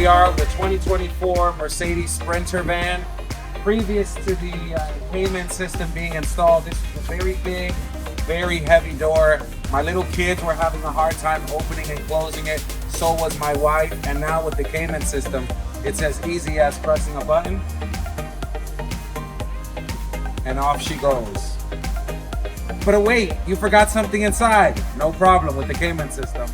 we are, the 2024 Mercedes Sprinter van. Previous to the Cayman system being installed, this is a very big, very heavy door. My little kids were having a hard time opening and closing it. So was my wife. And now with the Cayman system, it's as easy as pressing a button and off she goes. But wait, you forgot something inside. No problem with the Cayman system.